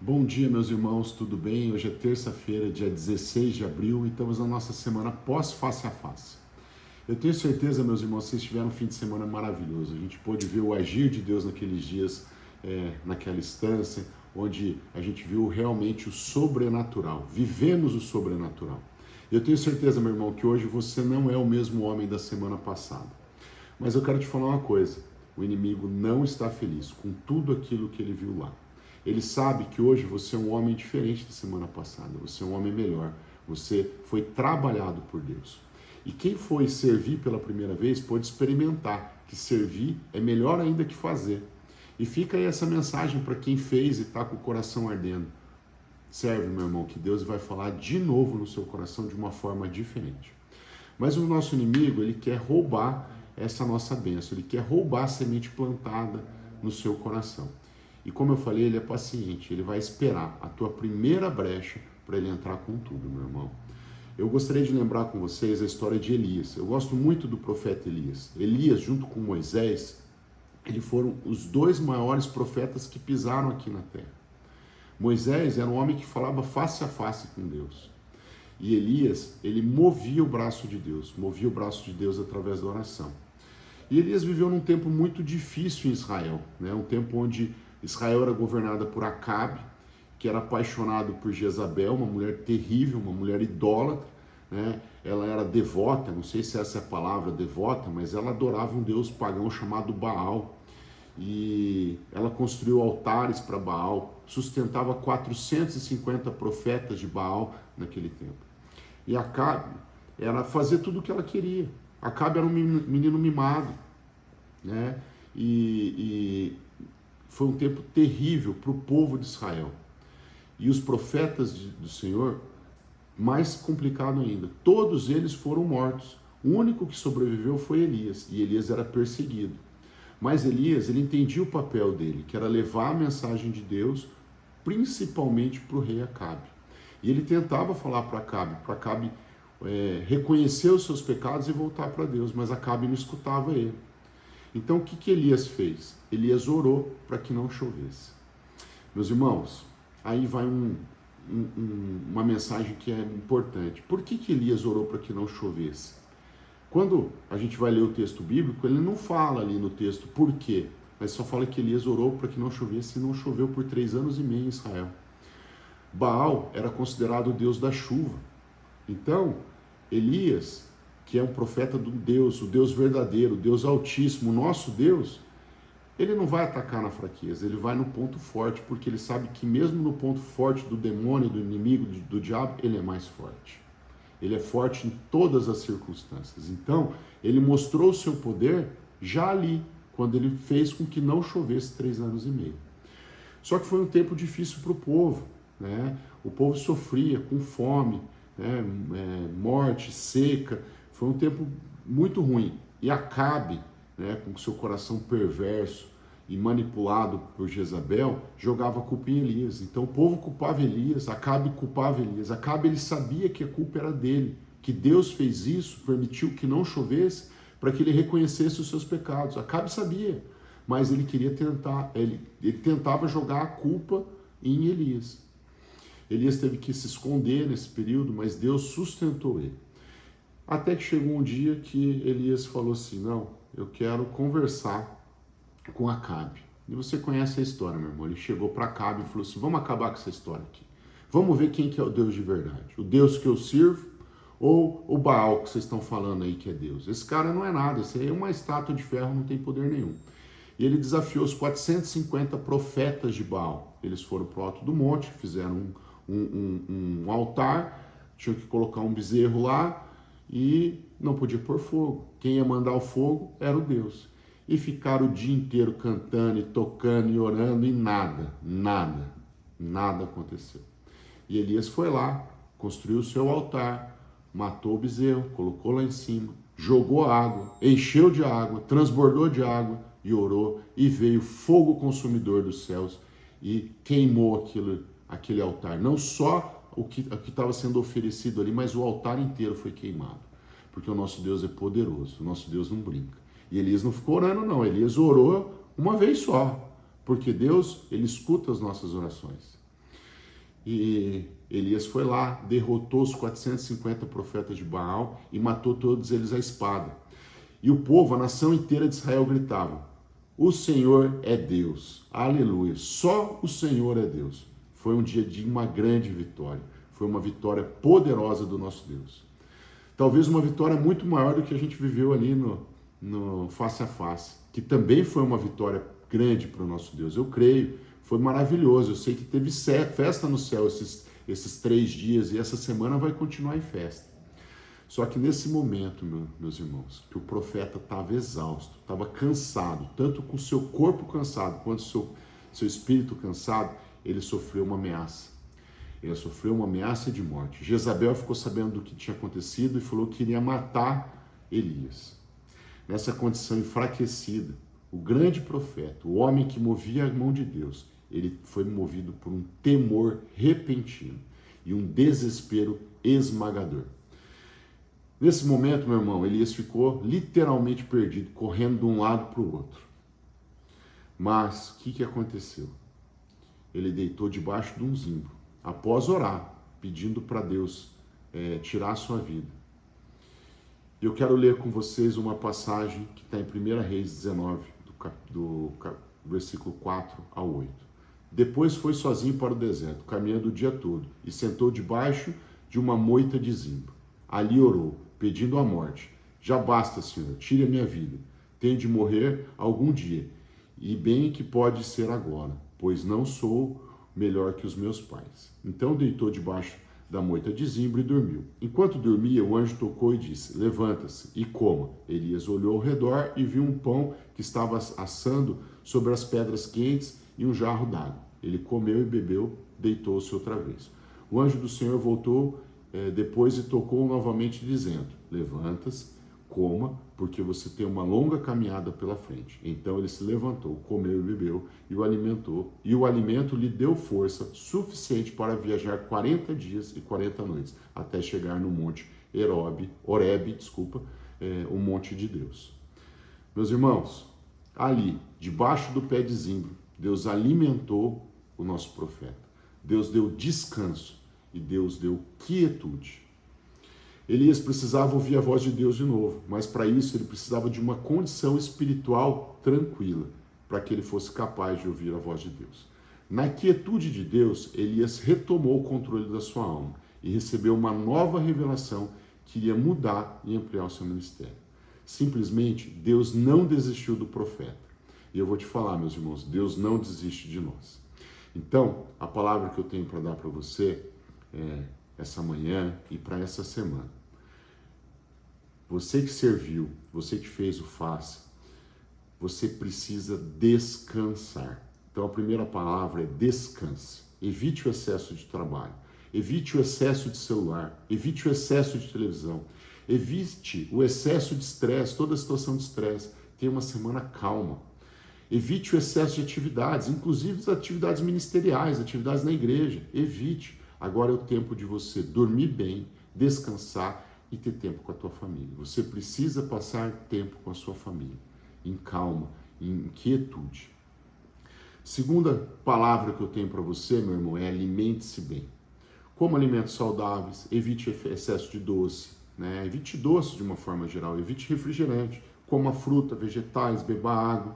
Bom dia, meus irmãos, tudo bem? Hoje é terça-feira, dia 16 de abril, e estamos na nossa semana pós-face a face. Eu tenho certeza, meus irmãos, vocês tiveram um fim de semana maravilhoso. A gente pôde ver o agir de Deus naqueles dias, naquela instância, onde a gente viu realmente o sobrenatural. Vivemos o sobrenatural. Eu tenho certeza, meu irmão, que hoje você não é o mesmo homem da semana passada. Mas eu quero te falar uma coisa: o inimigo não está feliz com tudo aquilo que ele viu lá. Ele sabe que hoje você é um homem diferente da semana passada, você é um homem melhor, você foi trabalhado por Deus. E quem foi servir pela primeira vez pode experimentar que servir é melhor ainda que fazer. E fica aí essa mensagem para quem fez e está com o coração ardendo. Serve, meu irmão, que Deus vai falar de novo no seu coração de uma forma diferente. Mas o nosso inimigo, ele quer roubar essa nossa bênção, ele quer roubar a semente plantada no seu coração. E como eu falei, ele é paciente, ele vai esperar a tua primeira brecha para ele entrar com tudo, meu irmão. Eu gostaria de lembrar com vocês a história de Elias. Eu gosto muito do profeta Elias. Elias, junto com Moisés, eles foram os dois maiores profetas que pisaram aqui na terra. Moisés era um homem que falava face a face com Deus. E Elias, ele movia o braço de Deus através da oração. E Elias viveu num tempo muito difícil em Israel, né? Um tempo onde Israel era governada por Acabe, que era apaixonado por Jezabel, uma mulher terrível, uma mulher idólatra, né? Ela era devota, não sei se essa é a palavra, devota, mas ela adorava um deus pagão chamado Baal. E ela construiu altares para Baal, sustentava 450 profetas de Baal naquele tempo. E Acabe era fazer tudo o que ela queria. Acabe era um menino mimado, né? E foi um tempo terrível para o povo de Israel. E os profetas do Senhor, mais complicado ainda, todos eles foram mortos. O único que sobreviveu foi Elias, e Elias era perseguido. Mas Elias, ele entendia o papel dele, que era levar a mensagem de Deus, principalmente para o rei Acabe. E ele tentava falar para Acabe reconhecer os seus pecados e voltar para Deus, mas Acabe não escutava ele. Então o que Elias fez? Elias orou para que não chovesse. Meus irmãos, aí vai uma mensagem que é importante. Por que Elias orou para que não chovesse? Quando a gente vai ler o texto bíblico, ele não fala ali no texto por quê, mas só fala que Elias orou para que não chovesse, e não choveu por 3 anos e meio em Israel. Baal era considerado o deus da chuva. Então, Elias, que é um profeta do Deus, o Deus verdadeiro, o Deus altíssimo, o nosso Deus, ele não vai atacar na fraqueza, ele vai no ponto forte, porque ele sabe que mesmo no ponto forte do demônio, do inimigo, do diabo, ele é mais forte. Ele é forte em todas as circunstâncias. Então, ele mostrou o seu poder já ali, quando ele fez com que não chovesse 3 anos e meio. Só que foi um tempo difícil para o povo, né? O povo sofria com fome, né? Morte, seca. Foi um tempo muito ruim. E Acabe, né, com seu coração perverso e manipulado por Jezabel, jogava a culpa em Elias. Então o povo culpava Elias, Acabe culpava Elias. Acabe, ele sabia que a culpa era dele, que Deus fez isso, permitiu que não chovesse, para que ele reconhecesse os seus pecados. Acabe sabia, mas ele queria ele tentava jogar a culpa em Elias. Elias teve que se esconder nesse período, mas Deus sustentou ele. Até que chegou um dia que Elias falou assim: não, eu quero conversar com Acabe. E você conhece a história, meu irmão. Ele chegou para Acabe e falou assim: vamos acabar com essa história aqui. Vamos ver quem que é o Deus de verdade. O Deus que eu sirvo ou o Baal que vocês estão falando aí que é Deus? Esse cara não é nada, esse aí é uma estátua de ferro, não tem poder nenhum. E ele desafiou os 450 profetas de Baal. Eles foram para o alto do monte, fizeram um altar, tinham que colocar um bezerro lá e não podia pôr fogo. Quem ia mandar o fogo era o Deus. E ficaram o dia inteiro cantando e tocando e orando e nada aconteceu. E Elias foi lá, construiu o seu altar, matou o bezerro, colocou lá em cima, jogou água, encheu de água, transbordou de água e orou, e veio fogo consumidor dos céus e queimou aquele altar. Não só o que estava sendo oferecido ali, mas o altar inteiro foi queimado. Porque o nosso Deus é poderoso, o nosso Deus não brinca. E Elias não ficou orando não, Elias orou uma vez só, porque Deus, ele escuta as nossas orações. E Elias foi lá, derrotou os 450 profetas de Baal e matou todos eles à espada. E o povo, a nação inteira de Israel gritava: o Senhor é Deus, aleluia, só o Senhor é Deus. Foi um dia de uma grande vitória, foi uma vitória poderosa do nosso Deus. Talvez uma vitória muito maior do que a gente viveu ali no face a face, que também foi uma vitória grande para o nosso Deus. Eu creio, foi maravilhoso. Eu sei que teve festa no céu esses 3 dias e essa semana vai continuar em festa. Só que nesse momento, meus irmãos, que o profeta estava exausto, estava cansado, tanto com o seu corpo cansado quanto o seu espírito cansado, ele sofreu uma ameaça. Ele sofreu uma ameaça de morte. Jezabel ficou sabendo do que tinha acontecido e falou que iria matar Elias. Nessa condição enfraquecida, o grande profeta, o homem que movia a mão de Deus, ele foi movido por um temor repentino e um desespero esmagador. Nesse momento, meu irmão, Elias ficou literalmente perdido, correndo de um lado para o outro. Mas o que aconteceu? Ele deitou debaixo de um zimbro, após orar, pedindo para Deus tirar a sua vida. E eu quero ler com vocês uma passagem que está em 1 Reis 19, do versículo 4 ao 8. Depois foi sozinho para o deserto, caminhando o dia todo, e sentou debaixo de uma moita de zimbro. Ali orou, pedindo a morte. Já basta, Senhor, tire a minha vida. Tenho de morrer algum dia, e bem que pode ser agora, pois não sou melhor que os meus pais. Então deitou debaixo da moita de zimbro e dormiu. Enquanto dormia, o anjo tocou e disse: levanta-se e coma. Elias olhou ao redor e viu um pão que estava assando sobre as pedras quentes e um jarro d'água. Ele comeu e bebeu, deitou-se outra vez. O anjo do Senhor voltou depois e tocou novamente, dizendo: levanta-se, coma, porque você tem uma longa caminhada pela frente. Então ele se levantou, comeu e bebeu, e o alimentou, e o alimento lhe deu força suficiente para viajar 40 dias e 40 noites, até chegar no monte Horebe, o monte de Deus. Meus irmãos, ali, debaixo do pé de zimbro, Deus alimentou o nosso profeta. Deus deu descanso e Deus deu quietude. Elias precisava ouvir a voz de Deus de novo, mas para isso ele precisava de uma condição espiritual tranquila, para que ele fosse capaz de ouvir a voz de Deus. Na quietude de Deus, Elias retomou o controle da sua alma e recebeu uma nova revelação que iria mudar e ampliar o seu ministério. Simplesmente, Deus não desistiu do profeta. E eu vou te falar, meus irmãos, Deus não desiste de nós. Então, a palavra que eu tenho para dar para você essa manhã e para essa semana. Você que serviu, você que fez o face, você precisa descansar. Então a primeira palavra é descanse. Evite o excesso de trabalho, evite o excesso de celular, evite o excesso de televisão, evite o excesso de estresse, toda a situação de estresse. Tenha uma semana calma. Evite o excesso de atividades, inclusive as atividades ministeriais, atividades na igreja. Evite. Agora é o tempo de você dormir bem, descansar e ter tempo com a tua família. Você precisa passar tempo com a sua família, em calma, em quietude. Segunda palavra que eu tenho para você, meu irmão, é alimente-se bem. Como alimentos saudáveis, evite excesso de doce, né? Evite doce de uma forma geral, evite refrigerante, coma fruta, vegetais, beba água.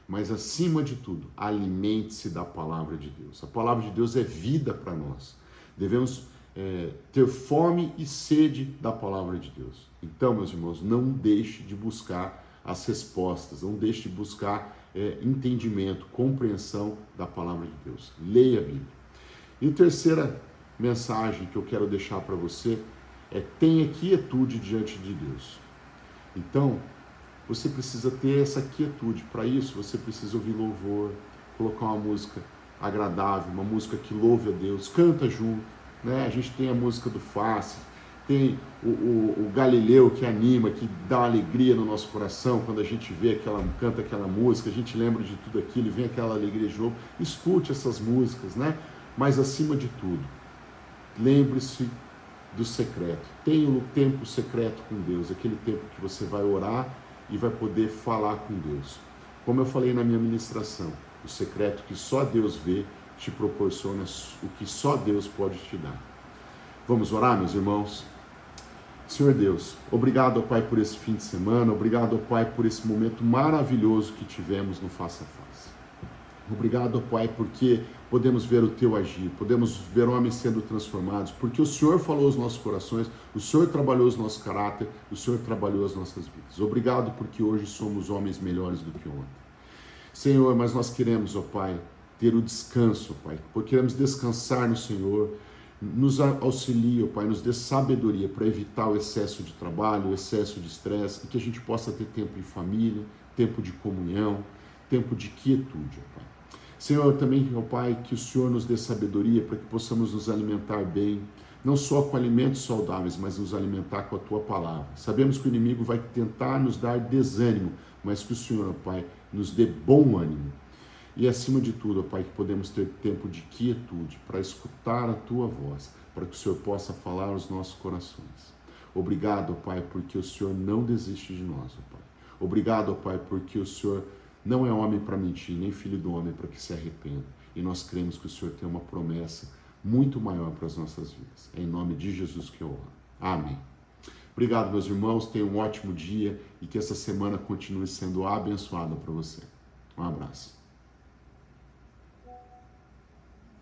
Mas acima de tudo, alimente-se da palavra de Deus. A palavra de Deus é vida para nós. Devemos ter fome e sede da palavra de Deus. Então, meus irmãos, não deixe de buscar as respostas, não deixe de buscar entendimento, compreensão da palavra de Deus. Leia a Bíblia. E a terceira mensagem que eu quero deixar para você é: tenha quietude diante de Deus. Então, você precisa ter essa quietude. Para isso, você precisa ouvir louvor, colocar uma música agradável, uma música que louve a Deus, canta junto, né? A gente tem a música do Face, tem o Galileu que anima, que dá uma alegria no nosso coração quando a gente canta aquela música, a gente lembra de tudo aquilo e vem aquela alegria de novo. Escute essas músicas, né? Mas acima de tudo, lembre-se do secreto. Tenha um tempo secreto com Deus, aquele tempo que você vai orar e vai poder falar com Deus. Como eu falei na minha ministração, o secreto que só Deus vê te proporciona o que só Deus pode te dar. Vamos orar, meus irmãos? Senhor Deus, obrigado, ó Pai, por esse fim de semana, obrigado, ó Pai, por esse momento maravilhoso que tivemos no Face a Face. Obrigado, ó Pai, porque podemos ver o Teu agir, podemos ver homens sendo transformados, porque o Senhor falou aos nossos corações, o Senhor trabalhou os nossos caráter, o Senhor trabalhou as nossas vidas. Obrigado porque hoje somos homens melhores do que ontem. Senhor, mas nós queremos, ó Pai, ter o descanso, Pai, porque queremos descansar no Senhor. Nos auxilie, ó Pai, nos dê sabedoria para evitar o excesso de trabalho, o excesso de estresse, e que a gente possa ter tempo em família, tempo de comunhão, tempo de quietude, ó Pai. Senhor, também, ó Pai, que o Senhor nos dê sabedoria para que possamos nos alimentar bem, não só com alimentos saudáveis, mas nos alimentar com a Tua palavra. Sabemos que o inimigo vai tentar nos dar desânimo, mas que o Senhor, ó Pai, nos dê bom ânimo. E acima de tudo, ó Pai, que podemos ter tempo de quietude para escutar a Tua voz, para que o Senhor possa falar aos nossos corações. Obrigado, ó Pai, porque o Senhor não desiste de nós, ó Pai. Obrigado, ó Pai, porque o Senhor não é homem para mentir, nem filho do homem para que se arrependa. E nós cremos que o Senhor tem uma promessa muito maior para as nossas vidas. É em nome de Jesus que eu oro. Amém. Obrigado, meus irmãos. Tenham um ótimo dia e que essa semana continue sendo abençoada para você. Um abraço.